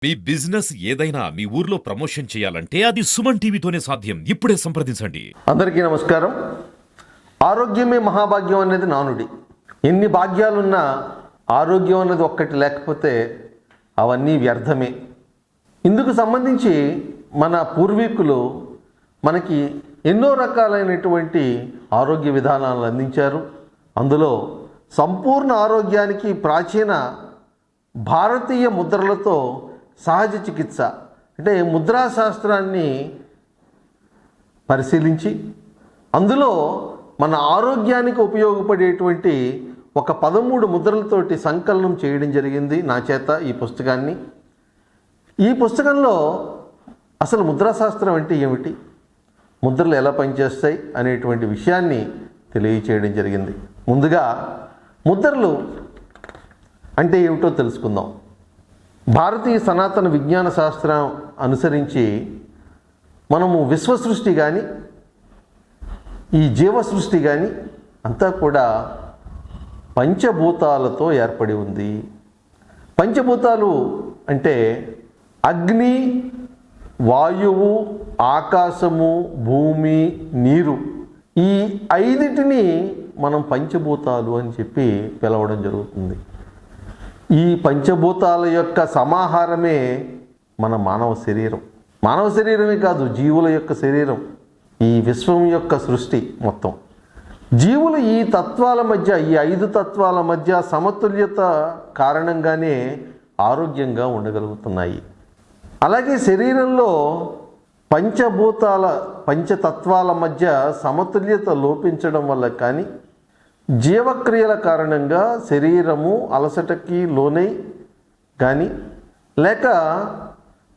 మీ business ఏదైనా మీ ఊర్లో promotion చేయాలంటే అది సుమన్ టీవీతోనే సాధ్యం. ఇప్పుడే సంప్రదించండి. అందరికీ నమస్కారం. ఆరోగ్యమే మహాభాగ్యం అనేది నానుడి. ఎన్ని భాగ్యాలున్నా ఆరోగ్యం అన్నది ఒక్కటి లేకపోతే అవన్నీ వ్యర్థమే. ఇందుకు సంబంధించి మన పూర్వీకులు మనకి ఎన్నో రకాలైనటువంటి ఆరోగ్య విధానాలను అందించారు. అందులో సంపూర్ణ ఆరోగ్యానికి ప్రాచీన భారతీయ ముద్రలతో సహజ చికిత్స అంటే ముద్రా శాస్త్రాన్ని పరిశీలించి అందులో మన ఆరోగ్యానికి ఉపయోగపడేటువంటి ఒక 13 ముద్రలతోటి సంకలనం చేయడం జరిగింది నా చేత ఈ పుస్తకాన్ని. ఈ పుస్తకంలో అసలు ముద్రా శాస్త్రం అంటే ఏమిటి, ముద్రలు ఎలా పనిచేస్తాయి అనేటువంటి విషయాన్ని తెలియచేయడం జరిగింది. ముందుగా ముద్రలు అంటే ఏమిటో తెలుసుకుందాం. భారతీయ సనాతన విజ్ఞాన శాస్త్రం అనుసరించి మనము విశ్వ సృష్టి కానీ ఈ జీవ సృష్టి కానీ అంతా కూడా పంచభూతాలతో ఏర్పడి ఉంది. పంచభూతాలు అంటే అగ్ని, వాయువు, ఆకాశము, భూమి, నీరు, ఈ 5టిని మనం పంచభూతాలు అని చెప్పి పిలవడం జరుగుతుంది. ఈ పంచభూతాల యొక్క సమాహారమే మన మానవ శరీరం. మానవ శరీరమే కాదు, జీవుల యొక్క శరీరం, ఈ విశ్వం యొక్క సృష్టి మొత్తం. జీవులు ఈ తత్వాల మధ్య, ఈ 5 తత్వాల మధ్య సమతుల్యత కారణంగానే ఆరోగ్యంగా ఉండగలుగుతున్నాయి. అలాగే శరీరంలో పంచతత్వాల మధ్య సమతుల్యత లోపించడం వల్ల కానీ, జీవక్రియల కారణంగా శరీరము అలసటకి లోనై కానీ, లేక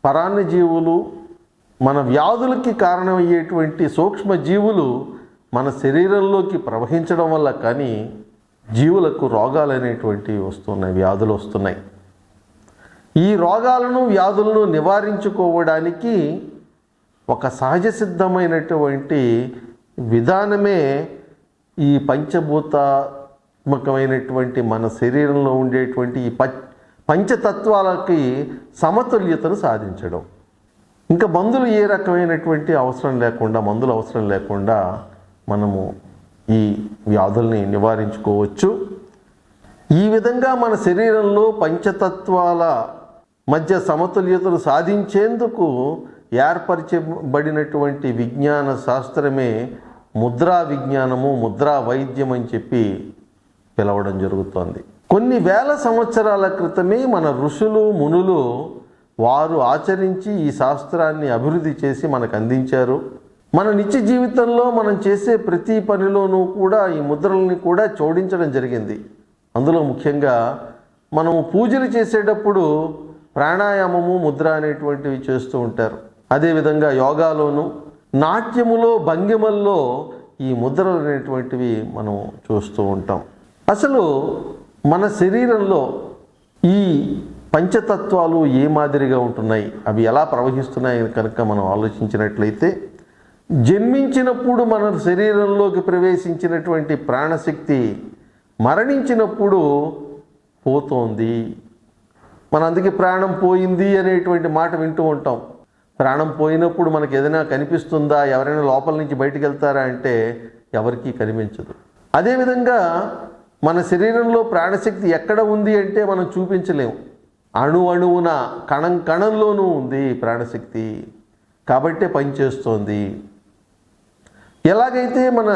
పరాన్నజీవులు మన వ్యాధులకి కారణమయ్యేటువంటి సూక్ష్మజీవులు మన శరీరంలోకి ప్రవహించడం వల్ల కానీ జీవులకు రోగాలు అనేటువంటివి వస్తున్నాయి, వ్యాధులు వస్తున్నాయి. ఈ రోగాలను, వ్యాధులను నివారించుకోవడానికి ఒక సహజ సిద్ధమైనటువంటి విధానమే ఈ పంచభూతాత్మకమైనటువంటి మన శరీరంలో ఉండేటువంటి ఈ పంచతత్వాలకి సమతుల్యతను సాధించడం. ఇంకా మందులు ఏ రకమైనటువంటి మందులు అవసరం లేకుండా మనము ఈ వ్యాధుల్ని నివారించుకోవచ్చు. ఈ విధంగా మన శరీరంలో పంచతత్వాల మధ్య సమతుల్యతను సాధించేందుకు ఏర్పరచబడినటువంటి విజ్ఞాన శాస్త్రమే ముద్రా విజ్ఞానము, ముద్రా వైద్యం అని చెప్పి పిలవడం జరుగుతోంది. కొన్ని వేల సంవత్సరాల క్రితమే మన ఋషులు, మునులు వారు ఆచరించి ఈ శాస్త్రాన్ని అభివృద్ధి చేసి మనకు అందించారు. మన నిత్య జీవితంలో మనం చేసే ప్రతి పనిలోనూ కూడా ఈ ముద్రల్ని కూడా జోడించడం జరిగింది. అందులో ముఖ్యంగా మనము పూజలు చేసేటప్పుడు ప్రాణాయామము, ముద్ర అనేటువంటివి చేస్తూ ఉంటారు. అదేవిధంగా యోగాలోను, నాట్యములో, భంగిమల్లో ఈ ముద్రలు అనేటువంటివి మనం చూస్తూ ఉంటాం. అసలు మన శరీరంలో ఈ పంచతత్వాలు ఏ మాదిరిగా ఉంటున్నాయి, అవి ఎలా ప్రవహిస్తున్నాయి కనుక మనం ఆలోచించినట్లయితే, జన్మించినప్పుడు మన శరీరంలోకి ప్రవేశించినటువంటి ప్రాణశక్తి మరణించినప్పుడు పోతోంది. మన అందుకే ప్రాణం పోయింది అనేటువంటి మాట వింటూ ఉంటాం. ప్రాణం పోయినప్పుడు మనకు ఏదైనా కనిపిస్తుందా, ఎవరైనా లోపల నుంచి బయటికి వెళ్తారా అంటే ఎవరికీ కనిపించదు. అదేవిధంగా మన శరీరంలో ప్రాణశక్తి ఎక్కడ ఉంది అంటే మనం చూపించలేము. అణువున, కణంలోనూ ఉంది ప్రాణశక్తి, కాబట్టే పనిచేస్తోంది. ఎలాగైతే మన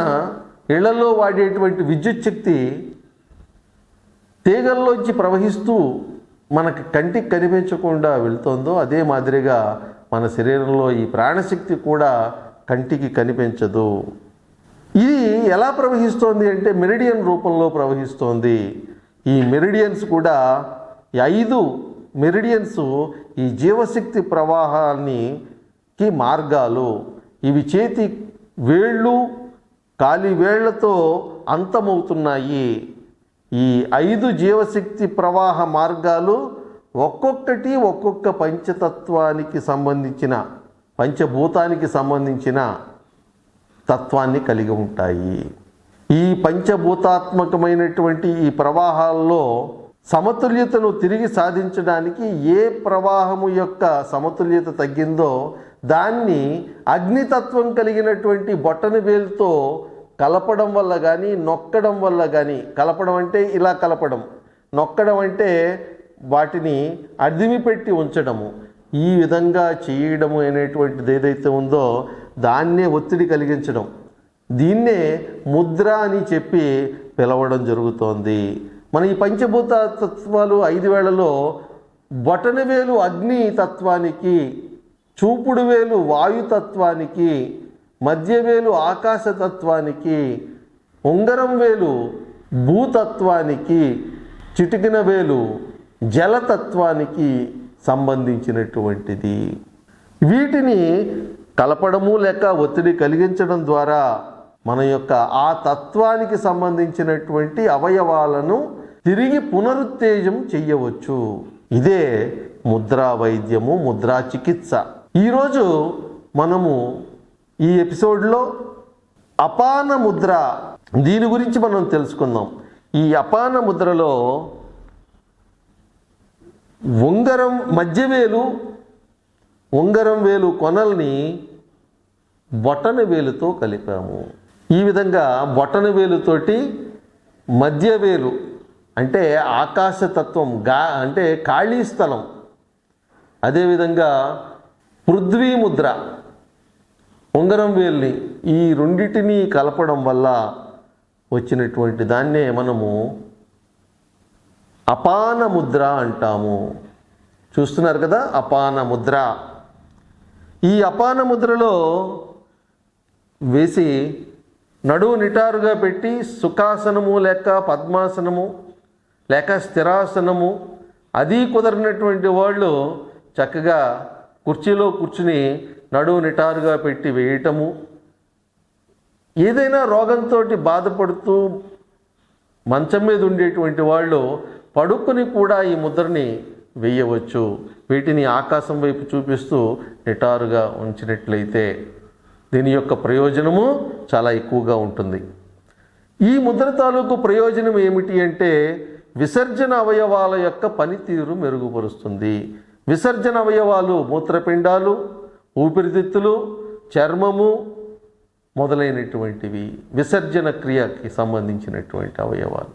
ఇళ్లలో వాడేటువంటి విద్యుత్ శక్తి తీగల్లోంచి ప్రవహిస్తూ మనకు కంటికి కనిపించకుండా వెళ్తుందో, అదే మాదిరిగా మన శరీరంలో ఈ ప్రాణశక్తి కూడా కంటికి కనిపించదు. ఇది ఎలా ప్రవహిస్తోంది అంటే మెరిడియన్ రూపంలో ప్రవహిస్తోంది. ఈ మెరిడియన్స్ కూడా, ఈ 5 మెరిడియన్స్ ఈ జీవశక్తి ప్రవాహానికి మార్గాలు. ఇవి చేతి వేళ్ళు, కాలి వేళ్లతో అంతమవుతున్నాయి. ఈ 5 జీవశక్తి ప్రవాహ మార్గాలు ఒక్కొక్కటి ఒక్కొక్క పంచతత్వానికి సంబంధించిన, పంచభూతానికి సంబంధించిన తత్వాన్ని కలిగి ఉంటాయి. ఈ పంచభూతాత్మకమైనటువంటి ఈ ప్రవాహాల్లో సమతుల్యతను తిరిగి సాధించడానికి ఏ ప్రవాహము యొక్క సమతుల్యత తగ్గిందో దాన్ని అగ్నితత్వం కలిగినటువంటి బొట్టన వేలుతో కలపడం వల్ల కానీ నొక్కడం వల్ల కానీ, కలపడం అంటే ఇలా కలపడం, నొక్కడం అంటే వాటిని అదిమి పెట్టి ఉంచడము, ఈ విధంగా చేయడము అనేటువంటిది ఏదైతే ఉందో దాన్నే ఒత్తిడి కలిగించడం, దీన్నే ముద్ర అని చెప్పి పిలవడం జరుగుతోంది. మన ఈ పంచభూత తత్వాలు 5 వేళలో బొటన వేలు అగ్ని తత్వానికి, చూపుడు వేలు వాయుతత్వానికి, మధ్య వేలు ఆకాశతత్వానికి, ఉంగరం వేలు భూతత్వానికి, చిటికిన వేలు జలతత్వానికి సంబంధించినటువంటిది. వీటిని కలపడము లేక ఒత్తిడి కలిగించడం ద్వారా మన యొక్క ఆ తత్వానికి సంబంధించినటువంటి అవయవాలను తిరిగి పునరుత్తేజం చెయ్యవచ్చు. ఇదే ముద్రా వైద్యము, ముద్రా చికిత్స. ఈరోజు మనము ఈ ఎపిసోడ్లో అపాన ముద్ర, దీని గురించి మనం తెలుసుకుందాం. ఈ అపాన ముద్రలో ఉంగరం వేలు కొనల్ని బొటన వేలుతో కలిపాము. ఈ విధంగా బొటన వేలుతోటి మధ్య వేలు అంటే ఆకాశతత్వం, అంటే ఖాళీ స్థలం, అదేవిధంగా పృథ్వీ ముద్ర, ఉంగరం వేలుని, ఈ రెండిటిని కలపడం వల్ల వచ్చినటువంటి దాన్నే మనము అపాన ముద్ర అంటాము. చూస్తున్నారు కదా, అపాన ముద్ర. ఈ అపాన ముద్రలో వేసి నడువు నిటారుగా పెట్టి సుఖాసనము లేక పద్మాసనము లేక స్థిరాసనము, అది కుదరినటువంటి వాళ్ళు చక్కగా కుర్చీలో కూర్చుని నడువు నిటారుగా పెట్టి వేయటము. ఏదైనా రోగంతో బాధపడుతూ మంచం మీద ఉండేటువంటి వాళ్ళు పడుకొని కూడా ఈ ముద్రని వేయవచ్చు. వీటిని ఆకాశం వైపు చూపిస్తూ నిటారుగా ఉంచినట్లయితే దీని యొక్క ప్రయోజనము చాలా ఎక్కువగా ఉంటుంది. ఈ ముద్ర తాలూకు ప్రయోజనం ఏమిటి అంటే విసర్జన అవయవాల యొక్క పనితీరు మెరుగుపరుస్తుంది. విసర్జన అవయవాలు మూత్రపిండాలు, ఊపిరితిత్తులు, చర్మము మొదలైనటువంటివి విసర్జన క్రియకి సంబంధించినటువంటి అవయవాలు.